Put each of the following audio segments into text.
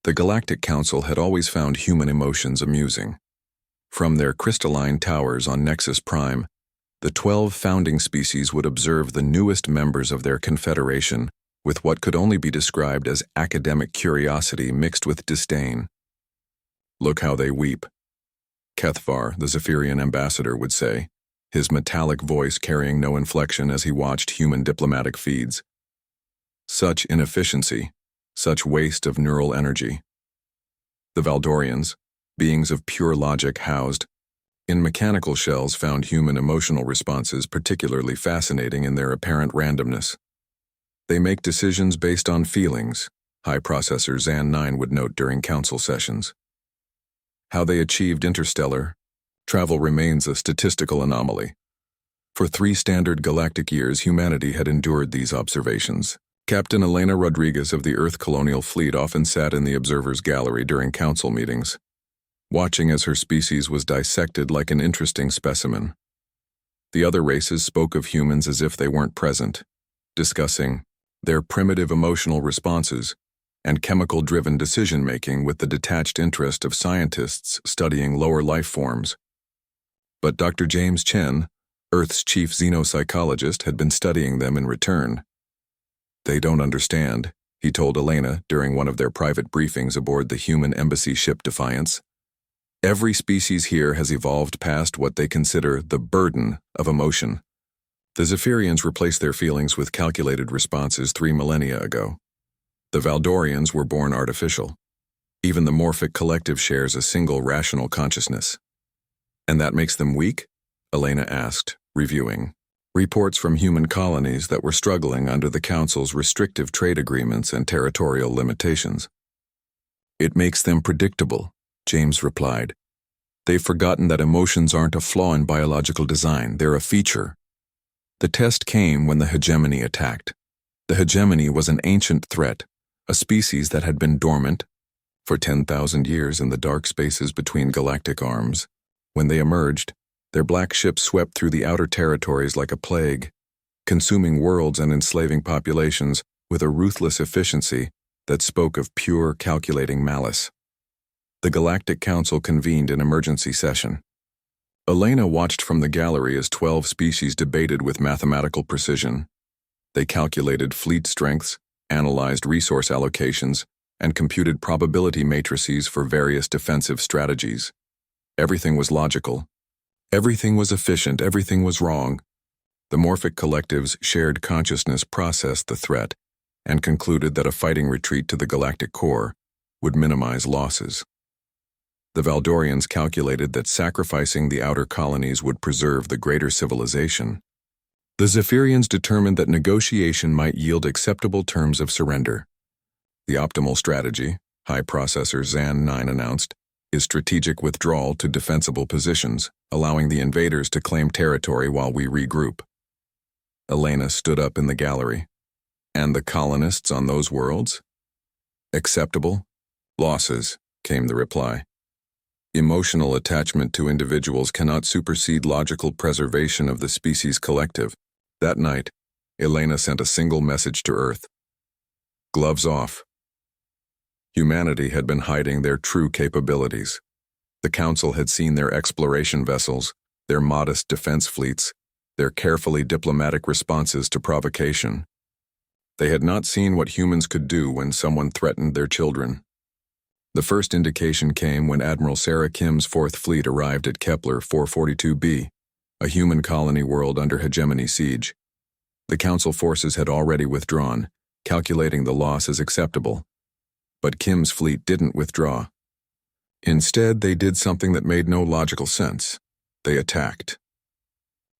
The Galactic Council had always found human emotions amusing. From their crystalline towers on Nexus Prime, the 12 founding species would observe the newest members of their confederation with what could only be described as academic curiosity mixed with disdain. "Look how they weep," Kethvar, the Zephyrian ambassador, would say, his metallic voice carrying no inflection as he watched human diplomatic feeds. Such inefficiency, such waste of neural energy. The Valdorians, beings of pure logic housed in mechanical shells, found human emotional responses particularly fascinating in their apparent randomness. "They make decisions based on feelings," High Processor Zan 9 would note during council sessions. How they achieved interstellar travel remains a statistical anomaly. For 3 standard galactic years, humanity had endured these observations. Captain Elena Rodriguez of the Earth Colonial Fleet often sat in the observer's gallery during council meetings, watching as her species was dissected like an interesting specimen. The other races spoke of humans as if they weren't present, discussing their primitive emotional responses and chemical-driven decision-making with the detached interest of scientists studying lower life forms. But Dr. James Chen, Earth's chief xenopsychologist, had been studying them in return. "They don't understand," he told Elena during one of their private briefings aboard the human embassy ship Defiance. "Every species here has evolved past what they consider the burden of emotion. The Zephyrians replaced their feelings with calculated responses 3 millennia ago. The Valdorians were born artificial. Even the Morphic Collective shares a single rational consciousness." "And that makes them weak?" Elena asked, reviewing reports from human colonies that were struggling under the Council's restrictive trade agreements and territorial limitations. "It makes them predictable," James replied. "They've forgotten that emotions aren't a flaw in biological design, they're a feature." The test came when the hegemony attacked. The hegemony was an ancient threat, a species that had been dormant for 10,000 years in the dark spaces between galactic arms. When they emerged, their black ships swept through the outer territories like a plague, consuming worlds and enslaving populations with a ruthless efficiency that spoke of pure calculating malice. The Galactic Council convened an emergency session. Elena watched from the gallery as 12 species debated with mathematical precision. They calculated fleet strengths, analyzed resource allocations, and computed probability matrices for various defensive strategies. Everything was logical. Everything was efficient. Everything was wrong. The Morphic Collective's shared consciousness processed the threat and concluded that a fighting retreat to the galactic core would minimize losses. The Valdorians calculated that sacrificing the outer colonies would preserve the greater civilization. The Zephyrians determined that negotiation might yield acceptable terms of surrender. "The optimal strategy," High Processor Zan 9 announced, "is strategic withdrawal to defensible positions, allowing the invaders to claim territory while we regroup." Elena stood up in the gallery. "And the colonists on those worlds?" "Acceptable. Losses," came the reply. "Emotional attachment to individuals cannot supersede logical preservation of the species collective." That night, Elena sent a single message to Earth: "Gloves off." Humanity had been hiding their true capabilities. The Council had seen their exploration vessels, their modest defense fleets, their carefully diplomatic responses to provocation. They had not seen what humans could do when someone threatened their children. The first indication came when Admiral Sarah Kim's 4th Fleet arrived at Kepler 442b, a human colony world under hegemony siege. The Council forces had already withdrawn, calculating the loss as acceptable. But Kim's fleet didn't withdraw. Instead, they did something that made no logical sense. They attacked.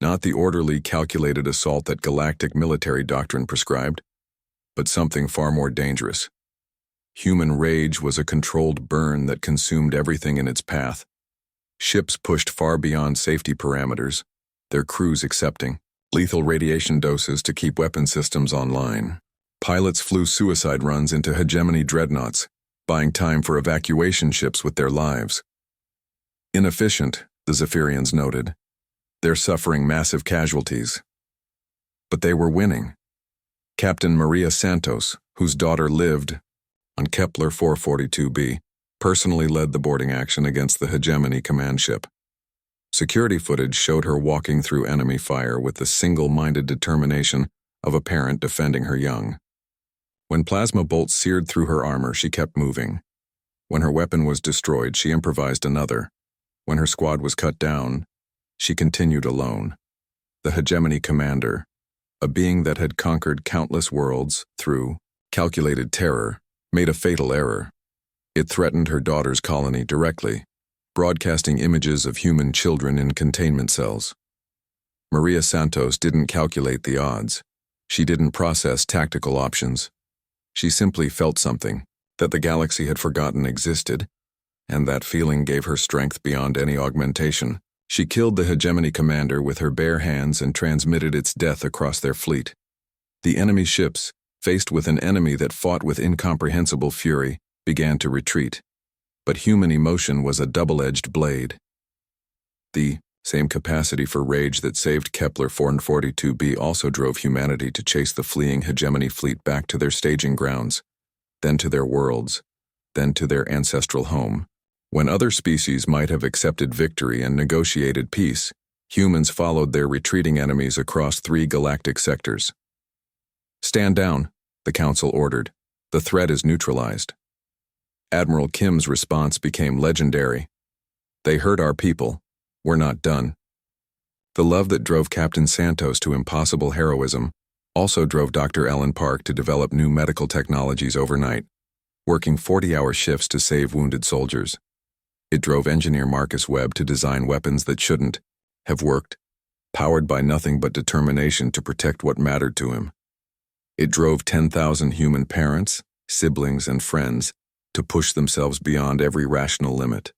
Not the orderly, calculated assault that galactic military doctrine prescribed, but something far more dangerous. Human rage was a controlled burn that consumed everything in its path. Ships pushed far beyond safety parameters, their crews accepting lethal radiation doses to keep weapon systems online. Pilots flew suicide runs into hegemony dreadnoughts, buying time for evacuation ships with their lives. Inefficient, the Zephyrians noted. They're suffering massive casualties. But they were winning. Captain Maria Santos, whose daughter lived on Kepler 442b, personally led the boarding action against the Hegemony command ship. Security footage showed her walking through enemy fire with the single-minded determination of a parent defending her young. When plasma bolts seared through her armor, she kept moving. When her weapon was destroyed, she improvised another. When her squad was cut down, she continued alone. The Hegemony commander, a being that had conquered countless worlds through calculated terror, made a fatal error. It threatened her daughter's colony directly, broadcasting images of human children in containment cells. Maria Santos didn't calculate the odds. She didn't process tactical options. She simply felt something that the galaxy had forgotten existed, and that feeling gave her strength beyond any augmentation. She killed the Hegemony commander with her bare hands and transmitted its death across their fleet. The enemy ships, faced with an enemy that fought with incomprehensible fury, began to retreat. But human emotion was a double-edged blade. The same capacity for rage that saved Kepler 442b also drove humanity to chase the fleeing Hegemony fleet back to their staging grounds, then to their worlds, then to their ancestral home. When other species might have accepted victory and negotiated peace, humans followed their retreating enemies across 3 galactic sectors. "Stand down," the Council ordered. "The threat is neutralized." Admiral Kim's response became legendary. "They hurt our people. We're not done." The love that drove Captain Santos to impossible heroism also drove Dr. Ellen Park to develop new medical technologies overnight, working 40-hour shifts to save wounded soldiers. It drove engineer Marcus Webb to design weapons that shouldn't have worked, powered by nothing but determination to protect what mattered to him. It drove 10,000 human parents, siblings, and friends to push themselves beyond every rational limit.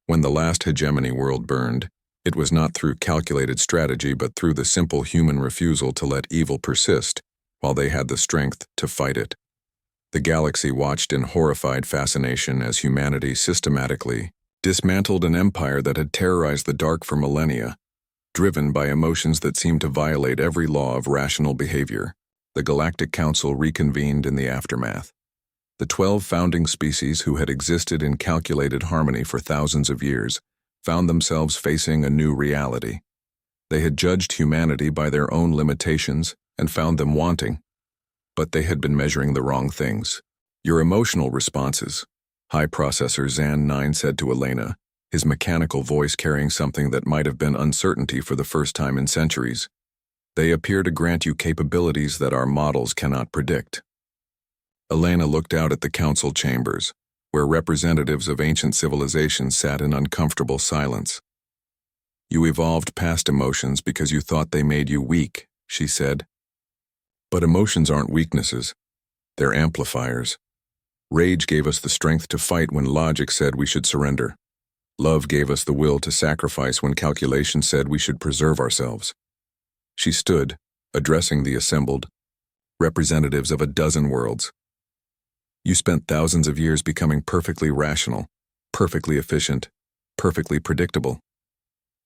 When the last Hegemony world burned, it was not through calculated strategy but through the simple human refusal to let evil persist while they had the strength to fight it. The galaxy watched in horrified fascination as humanity systematically dismantled an empire that had terrorized the dark for millennia, driven by emotions that seemed to violate every law of rational behavior. The Galactic Council reconvened in the aftermath. The 12 founding species who had existed in calculated harmony for thousands of years found themselves facing a new reality. They had judged humanity by their own limitations and found them wanting, but they had been measuring the wrong things. "Your emotional responses," High Processor Zan 9 said to Elena, his mechanical voice carrying something that might have been uncertainty for the first time in centuries. "They appear to grant you capabilities that our models cannot predict." Elena looked out at the council chambers, where representatives of ancient civilizations sat in uncomfortable silence. "You evolved past emotions because you thought they made you weak," she said. "But emotions aren't weaknesses. They're amplifiers. Rage gave us the strength to fight when logic said we should surrender. Love gave us the will to sacrifice when calculation said we should preserve ourselves." She stood, addressing the assembled representatives of a dozen worlds. "You spent thousands of years becoming perfectly rational, perfectly efficient, perfectly predictable.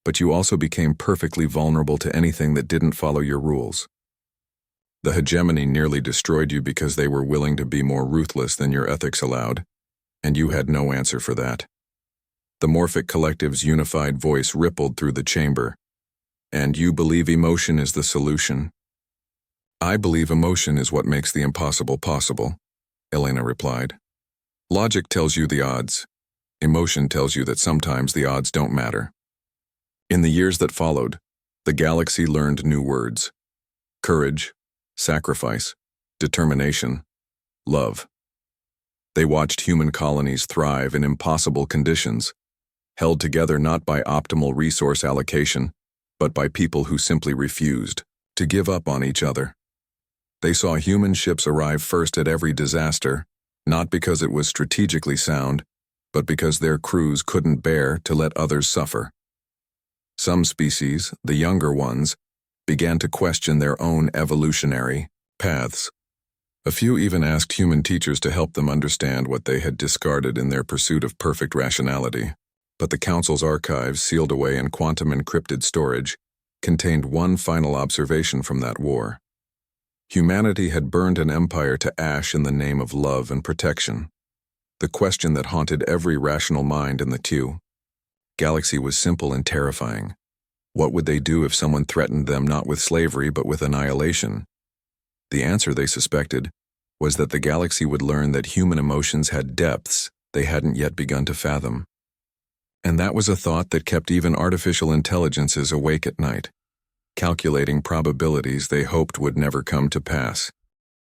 But you also became perfectly vulnerable to anything that didn't follow your rules. The Hegemony nearly destroyed you because they were willing to be more ruthless than your ethics allowed, and you had no answer for that." The Morphic Collective's unified voice rippled through the chamber. "And you believe emotion is the solution?" "I believe emotion is what makes the impossible possible," Elena replied. "Logic tells you the odds. Emotion tells you that sometimes the odds don't matter." In the years that followed, the galaxy learned new words: courage, sacrifice, determination, love. They watched human colonies thrive in impossible conditions, held together not by optimal resource allocation, but by people who simply refused to give up on each other. They saw human ships arrive first at every disaster, not because it was strategically sound, but because their crews couldn't bear to let others suffer. Some species, the younger ones, began to question their own evolutionary paths. A few even asked human teachers to help them understand what they had discarded in their pursuit of perfect rationality. But the Council's archives, sealed away in quantum-encrypted storage, contained one final observation from that war. Humanity had burned an empire to ash in the name of love and protection. The question that haunted every rational mind in the galaxy was simple and terrifying. What would they do if someone threatened them not with slavery but with annihilation? The answer, they suspected, was that the galaxy would learn that human emotions had depths they hadn't yet begun to fathom. And that was a thought that kept even artificial intelligences awake at night, calculating probabilities they hoped would never come to pass.